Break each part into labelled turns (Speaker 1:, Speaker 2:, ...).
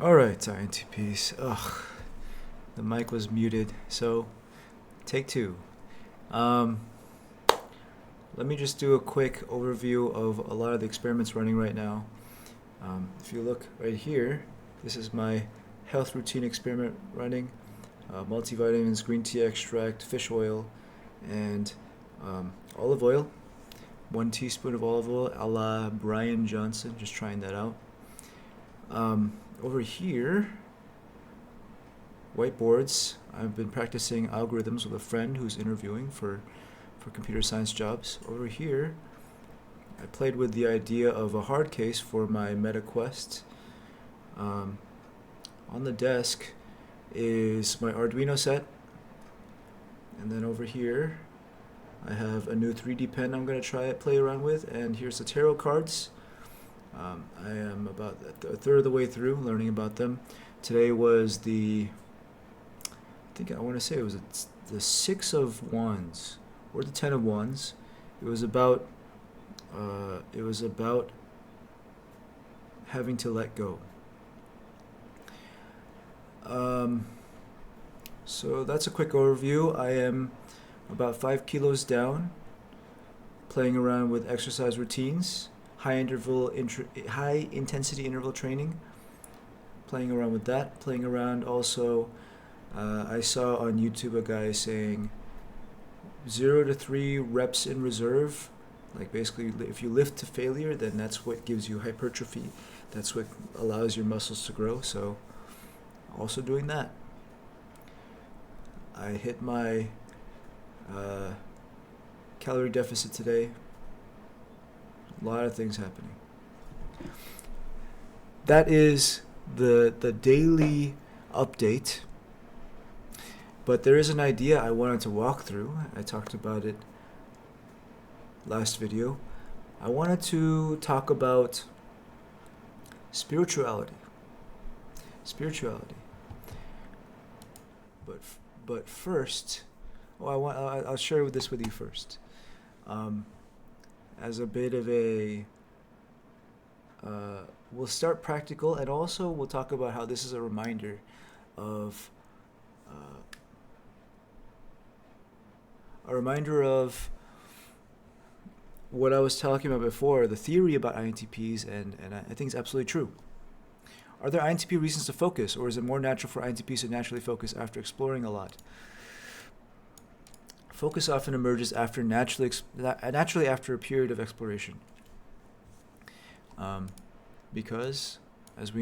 Speaker 1: Alright, INTPs. Ugh, the mic was muted, so take two. Um, Let me just do a quick overview of a lot of the experiments running right now. If you look right here, this is my health routine experiment running. Multivitamins, green tea extract, fish oil, and olive oil. 1 teaspoon of olive oil, a la Brian Johnson, just trying that out. Over here, whiteboards. I've been practicing algorithms with a friend who's interviewing for computer science jobs. Over here, I played with the idea of a hard case for my MetaQuest. On the desk is my Arduino set. And then over here, I have a new 3D pen I'm going to play around with. And here's the tarot cards. I am about a third of the way through learning about them. Today was I want to say it was the 6 of Wands or the 10 of Wands. It was about having to let go. So that's a quick overview. I am about 5 kilos down, playing around with exercise routines, high intensity interval training, playing around with that, playing around also. I saw on YouTube a guy saying 0 to 3 reps in reserve. Like basically, if you lift to failure, then that's what gives you hypertrophy. That's what allows your muscles to grow. So, also doing that. I hit my calorie deficit today. A lot of things happening. That is the daily update. But there is an idea I wanted to walk through. I talked about it last video. I wanted to talk about spirituality. But first, I'll share this with you first. As a bit of a we'll start practical, and also we'll talk about how this is a reminder of what I was talking about before, the theory about INTPs, and I think it's absolutely true. Are there INTP reasons to focus, or is it more natural for INTPs to naturally focus after exploring a lot? Focus often emerges naturally after a period of exploration. Because, as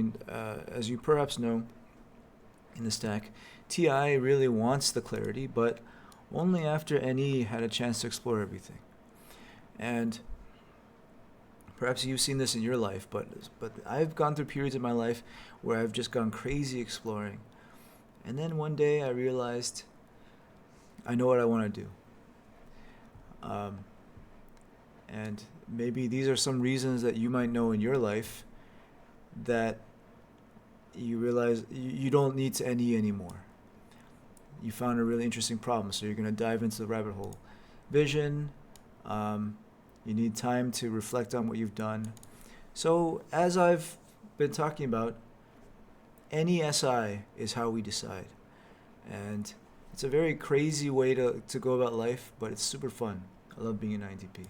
Speaker 1: you perhaps know, in the stack, TI really wants the clarity, but only after NE had a chance to explore everything. And perhaps you've seen this in your life, but I've gone through periods in my life where I've just gone crazy exploring. And then one day I realized I know what I want to do. And maybe these are some reasons that you might know in your life that you realize you don't need to NE anymore. You found a really interesting problem, so you're going to dive into the rabbit hole. Vision, you need time to reflect on what you've done. So as I've been talking about, NESI is how we decide. And it's a very crazy way to go about life, but it's super fun. I love being an INTP.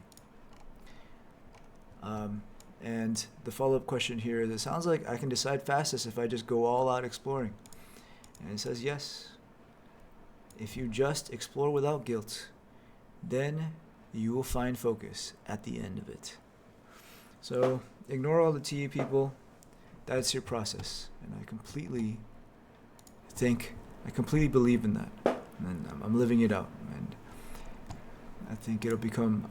Speaker 1: And the follow-up question here is, it sounds like I can decide fastest if I just go all out exploring. And it says yes. If you just explore without guilt, then you will find focus at the end of it. So ignore all the TE people. That's your process. And I completely believe in that. And I'm living it out. And I think it'll become,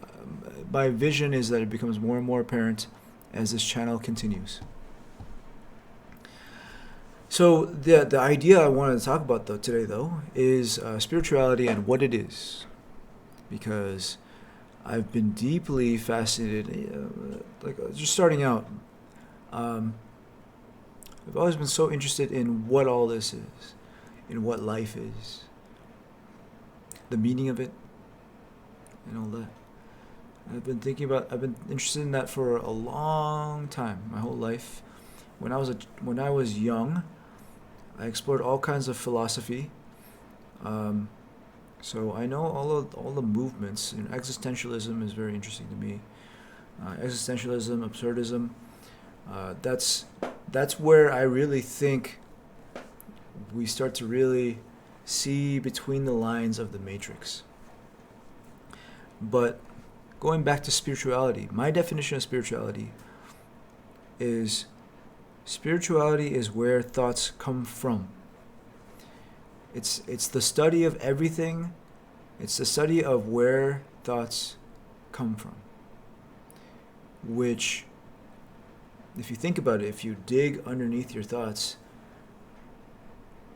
Speaker 1: my vision is that it becomes more and more apparent as this channel continues. So the idea I wanted to talk about today is spirituality and what it is, because I've been deeply fascinated. Just starting out, I've always been so interested in what all this is, in what life is, the meaning of it, and all that. I've been interested in that for a long time, my whole life. when I was young, I explored all kinds of philosophy. So I know all the movements. Existentialism is very interesting to me. Existentialism, absurdism. That's where I really think we start to really see between the lines of the matrix. But going back to spirituality, my definition of spirituality is where thoughts come from. It's the study of everything. It's the study of where thoughts come from. Which, if you think about it, if you dig underneath your thoughts,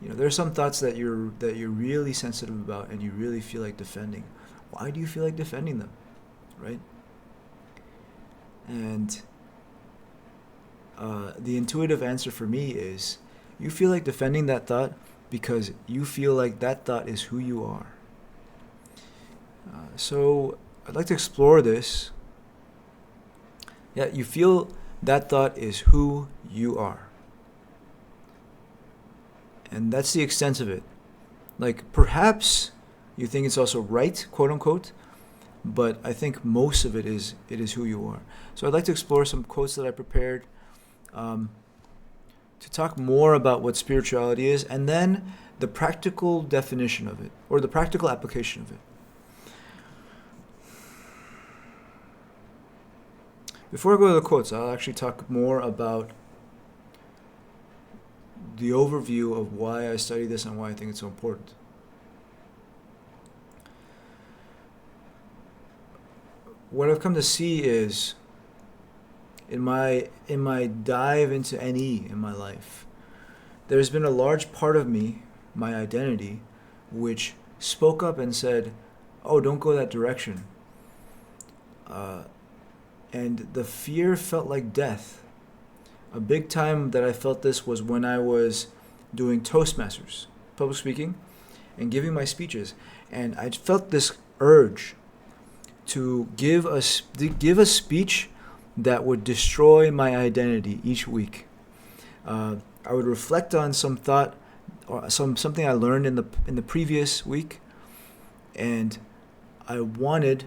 Speaker 1: there are some thoughts that you're really sensitive about and you really feel like defending. Why do you feel like defending them, right? And the intuitive answer for me is you feel like defending that thought because you feel like that thought is who you are. So I'd like to explore this. Yeah, you feel that thought is who you are. And that's the extent of it. Like, perhaps you think it's also right, quote unquote, but I think most of it is who you are. So I'd like to explore some quotes that I prepared to talk more about what spirituality is, and then the practical definition of it, or the practical application of it. Before I go to the quotes, I'll actually talk more about the overview of why I study this and why I think it's so important. What I've come to see is in my dive into NE in my life, there's been a large part of me, my identity, which spoke up and said, "Oh, don't go that direction." And the fear felt like death. A big time that I felt this was when I was doing Toastmasters, public speaking, and giving my speeches. And I felt this urge to give a speech that would destroy my identity each week. I would reflect on some thought or something I learned in the previous week, and I wanted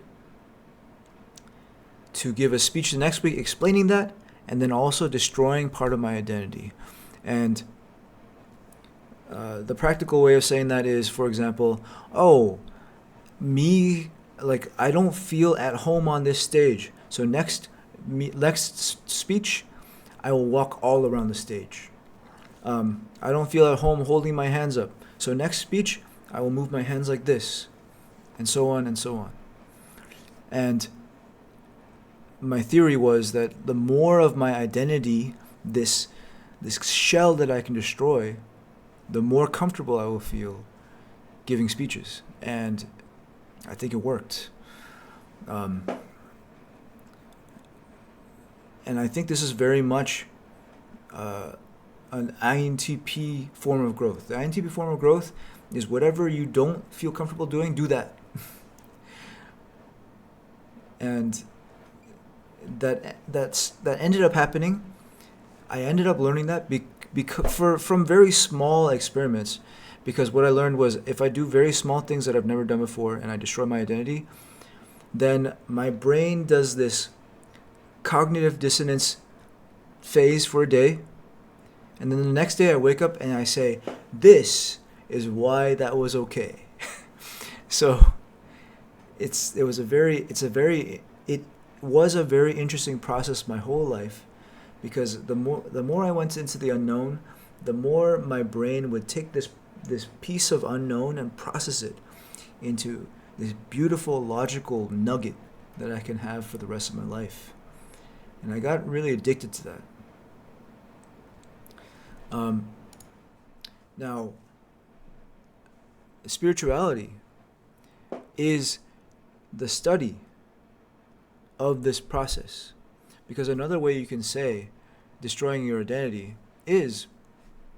Speaker 1: to give a speech the next week explaining that, and then also destroying part of my identity. And the practical way of saying that is, for example, I don't feel at home on this stage. So next speech, I will walk all around the stage. I don't feel at home holding my hands up. So next speech, I will move my hands like this, and so on and so on. And my theory was that the more of my identity, this shell that I can destroy, the more comfortable I will feel giving speeches. And I think it worked. And I think this is very much an INTP form of growth. The INTP form of growth is whatever you don't feel comfortable doing, do that. And that ended up happening. I ended up learning that from very small experiments, because what I learned was if I do very small things that I've never done before and I destroy my identity, then my brain does this cognitive dissonance phase for a day, and then the next day I wake up and I say, this is why that was okay. So it was a very interesting process my whole life, because the more I went into the unknown, the more my brain would take this piece of unknown and process it into this beautiful logical nugget that I can have for the rest of my life. And I got really addicted to that. Now, spirituality is the study of this process, because another way you can say destroying your identity is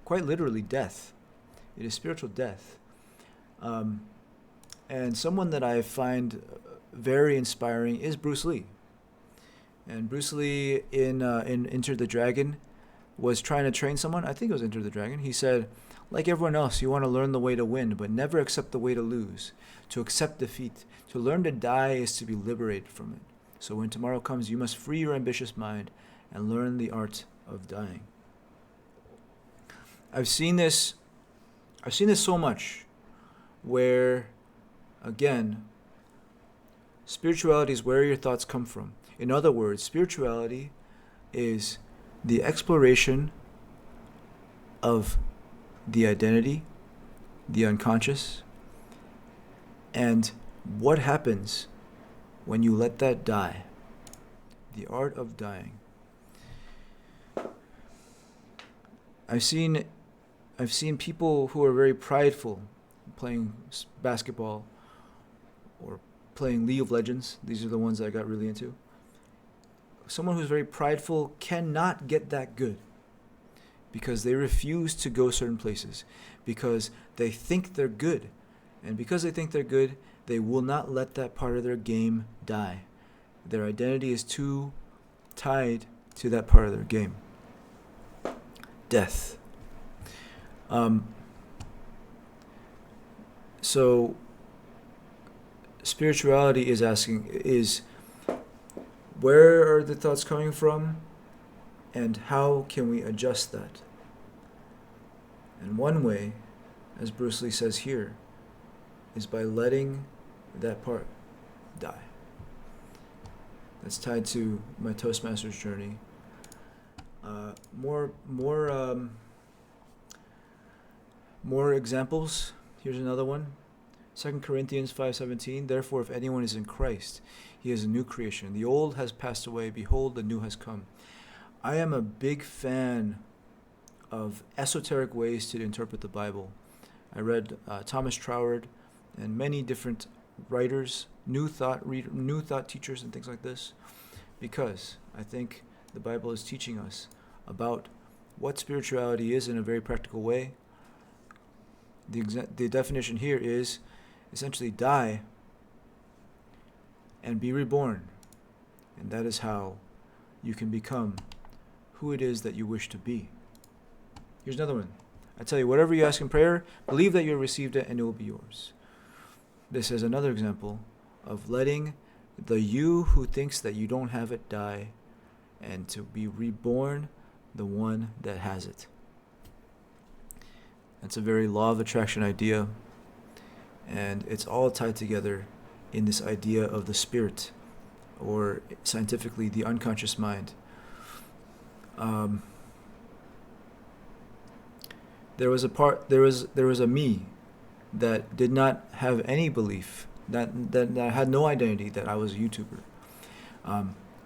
Speaker 1: quite literally death. It is spiritual death. And someone that I find very inspiring is Bruce Lee. And Bruce Lee in Enter the Dragon was trying to train someone. I think it was Enter the Dragon. He said, like everyone else, you want to learn the way to win, but never accept the way to lose. To accept defeat, to learn to die is to be liberated from it. So when tomorrow comes, you must free your ambitious mind and learn the art of dying. I've seen this so much where, again, spirituality is where your thoughts come from. In other words, spirituality is the exploration of the identity, the unconscious, and what happens when you let that die. The art of dying. I've seen people who are very prideful playing basketball or playing League of Legends. These are the ones that I got really into. Someone who's very prideful cannot get that good because they refuse to go certain places, because they think they're good. And because they think they're good, they will not let that part of their game die. Their identity is too tied to that part of their game. Death. So spirituality is where are the thoughts coming from, and how can we adjust that? And one way, as Bruce Lee says here, is by letting that part die. That's tied to my Toastmasters journey. More examples. Here's another one. 2 Corinthians 5:17. Therefore, if anyone is in Christ, he is a new creation. The old has passed away. Behold, the new has come. I am a big fan of esoteric ways to interpret the Bible. I read Thomas Troward and many different writers, new thought teachers and things like this, because I think the Bible is teaching us about what spirituality is in a very practical way. The definition here is essentially die and be reborn. And that is how you can become who it is that you wish to be. Here's another one. I tell you, whatever you ask in prayer, believe that you have received it and it will be yours. This is another example of letting the you who thinks that you don't have it die, and to be reborn the one that has it. That's a very law of attraction idea, and it's all tied together in this idea of the spirit, or scientifically the unconscious mind. There was a me that did not have any belief, that had no identity that I was a YouTuber,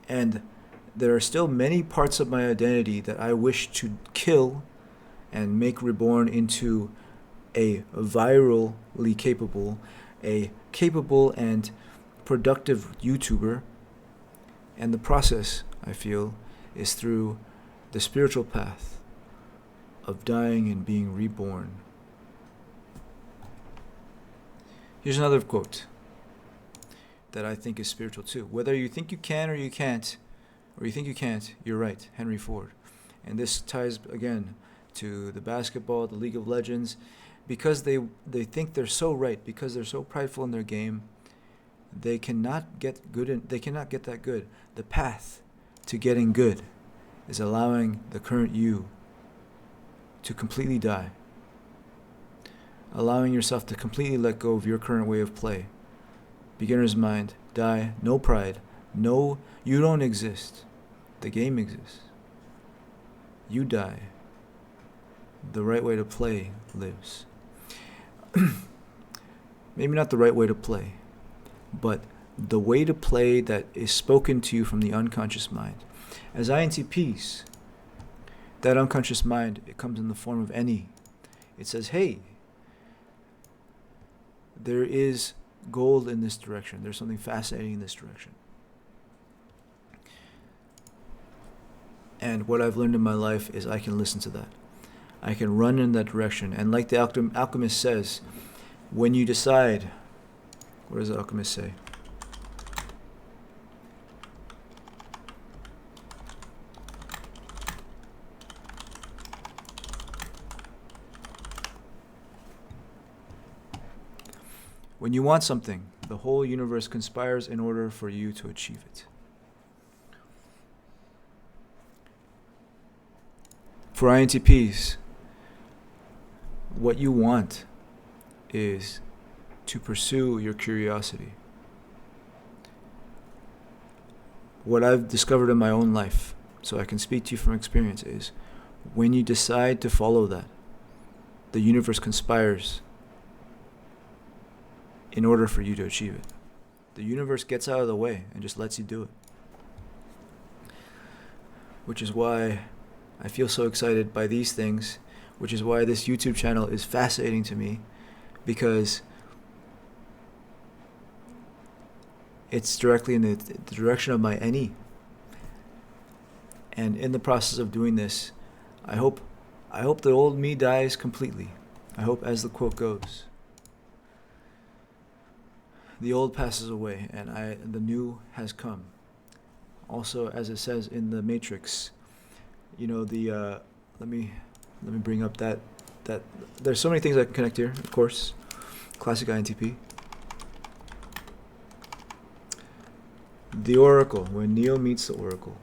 Speaker 1: and there are still many parts of my identity that I wish to kill and make reborn into a virally capable, and productive YouTuber. And the process, I feel, is through the spiritual path of dying and being reborn. Here's another quote that I think is spiritual too. Whether you think you can or you can't, or you think you can't, you're right. Henry Ford. And this ties again to the basketball, the League of Legends, because they think they're so right, because they're so prideful in their game, they cannot get good. They cannot get that good. The path to getting good is allowing the current you to completely die, allowing yourself to completely let go of your current way of play. Beginner's mind, die, no pride, no, you don't exist. The game exists. You die. The right way to play lives. Maybe not the right way to play, but the way to play that is spoken to you from the unconscious mind. As INTPs, that unconscious mind, it comes in the form of any. It says, hey, there is gold in this direction. There's something fascinating in this direction. And what I've learned in my life is I can listen to that. I can run in that direction. And like the alchemist says, when you decide, what does the alchemist say? When you want something, the whole universe conspires in order for you to achieve it. For INTPs, what you want is to pursue your curiosity. What I've discovered in my own life, so I can speak to you from experience, is when you decide to follow that, the universe conspires in order for you to achieve it. The universe gets out of the way and just lets you do it. Which is why I feel so excited by these things, which is why this YouTube channel is fascinating to me, because it's directly in the direction of my NE. And in the process of doing this, I hope the old me dies completely. I hope, as the quote goes, the old passes away and the new has come. Also, as it says in the Matrix, you know, let me bring up that there's so many things I can connect here, of course. Classic INTP. The Oracle, when Neo meets the Oracle.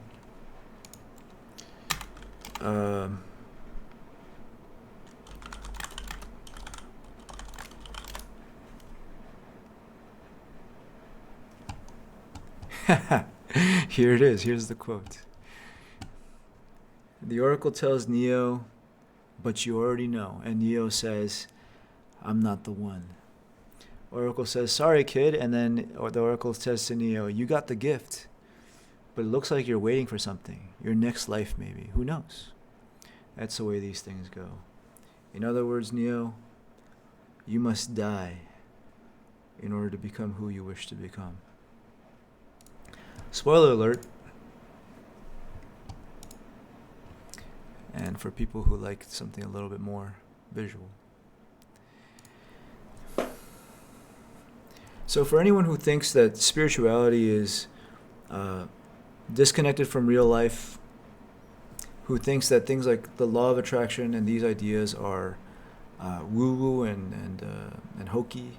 Speaker 1: Here it is. Here's the quote. The Oracle tells Neo, "But you already know." And Neo says, "I'm not the one." Oracle says, "Sorry, kid." And then the Oracle says to Neo, "You got the gift, but it looks like you're waiting for something. Your next life, maybe. Who knows?" That's the way these things go. In other words, Neo, you must die in order to become who you wish to become. Spoiler alert. And for people who like something a little bit more visual. So for anyone who thinks that spirituality is disconnected from real life, who thinks that things like the law of attraction and these ideas are woo-woo and hokey,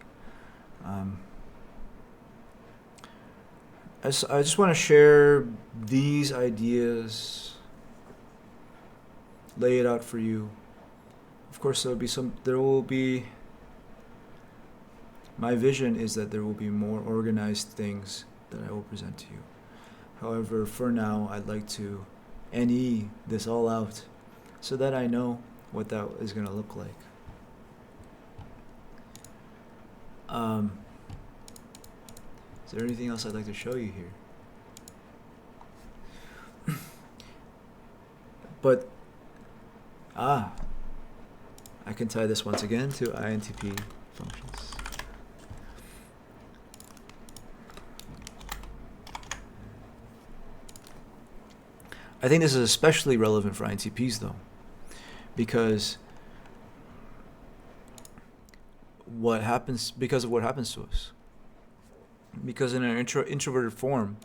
Speaker 1: I just want to share these ideas, lay it out for you. Of course, my vision is that there will be more organized things that I will present to you. However, for now, I'd like to NE this all out so that I know what that is going to look like. Is there anything else I'd like to show you here? But, I can tie this once again to INTP functions. I think this is especially relevant for INTPs, though, because of what happens to us. Because in our introverted form,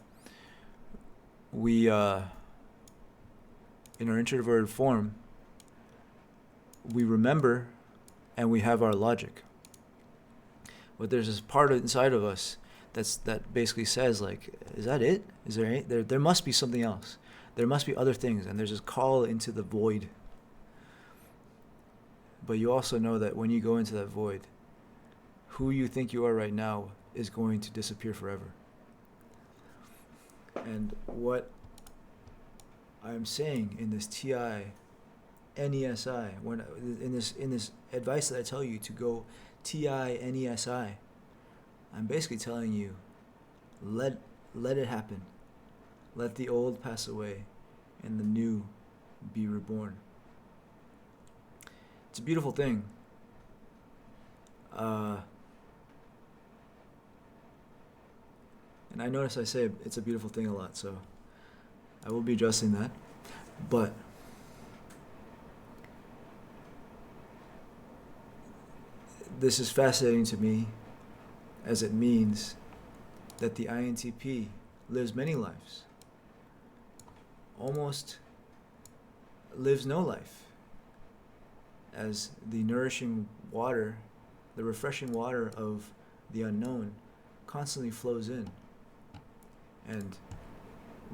Speaker 1: we remember and we have our logic. But there's this part inside of us that basically says, like, is that it? Is there must be something else. There must be other things, and there's this call into the void. But you also know that when you go into that void, who you think you are right now is going to disappear forever. And what I'm saying in this TI, NESI, in this advice that I tell you to go TI, NESI, I'm basically telling you, let it happen. Let the old pass away and the new be reborn. It's a beautiful thing. And I notice I say it's a beautiful thing a lot, so I will be addressing that. But this is fascinating to me, as it means that the INTP lives many lives, almost lives no life, as the nourishing water, the refreshing water of the unknown, constantly flows in and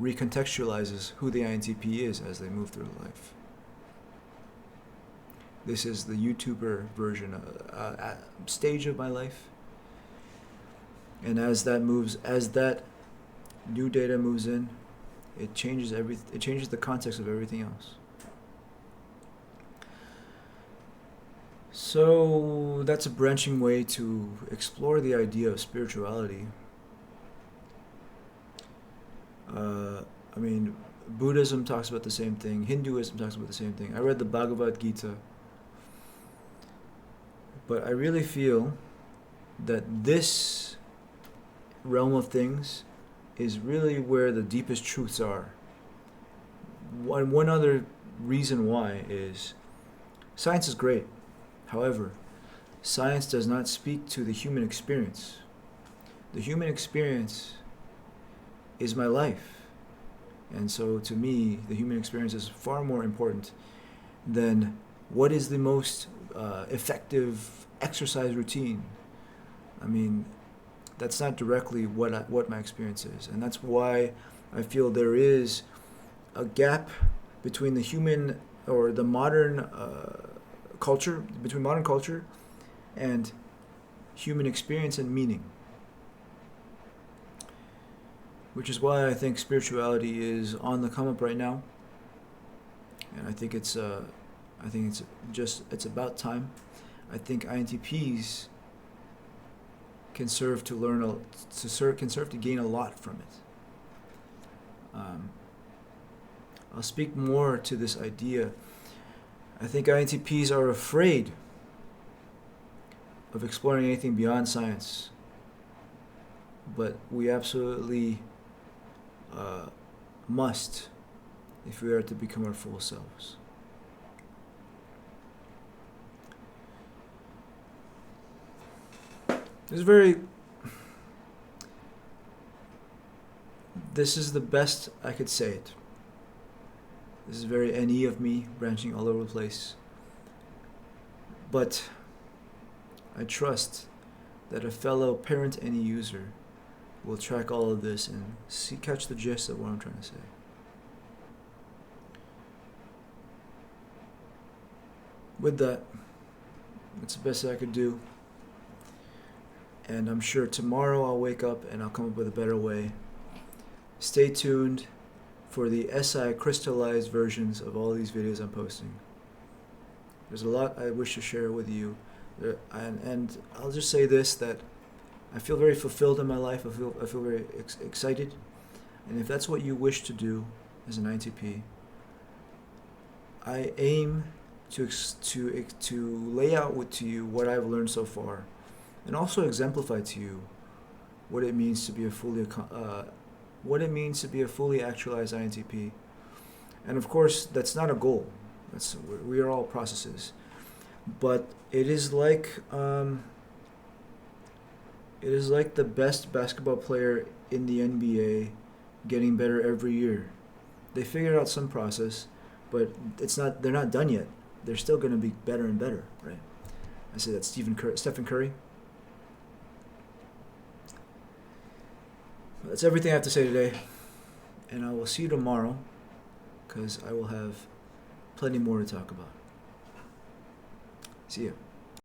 Speaker 1: recontextualizes who the INTP is as they move through life. This is the YouTuber version, stage of my life. And as that new data moves in, it changes It changes the context of everything else. So that's a branching way to explore the idea of spirituality. Buddhism talks about the same thing. Hinduism talks about the same thing. I read the Bhagavad Gita. But I really feel that this realm of things is really where the deepest truths are. One other reason why is science is great. However, science does not speak to the human experience. The human experience is my life. And so to me, the human experience is far more important than what is the most effective exercise routine. That's not directly what my experience is. And that's why I feel there is a gap between the human or the modern culture, between modern culture and human experience and meaning. Which is why I think spirituality is on the come up right now. And I think it's about time. I think INTPs can serve to gain a lot from it. I'll speak more to this idea. I think INTPs are afraid of exploring anything beyond science, but we absolutely must if we are to become our full selves. This is the best I could say it. This is very NE of me, branching all over the place. But I trust that a fellow parent NE user will track all of this and catch the gist of what I'm trying to say. With that, it's the best I could do. And I'm sure tomorrow I'll wake up and I'll come up with a better way. Stay tuned for the SI crystallized versions of all these videos I'm posting. There's a lot I wish to share with you. And I'll just say this, that I feel very fulfilled in my life. I feel very excited. And if that's what you wish to do as an INTP, I aim to lay out to you what I've learned so far, and also exemplify to you what it means to be a fully actualized INTP. And of course, that's not a goal. We are all processes. But it is like the best basketball player in the NBA getting better every year. They figured out some process, but they're not done yet. They're still going to be better and better, right? I say that's Stephen Curry. That's everything I have to say today, and I will see you tomorrow, because I will have plenty more to talk about. See you.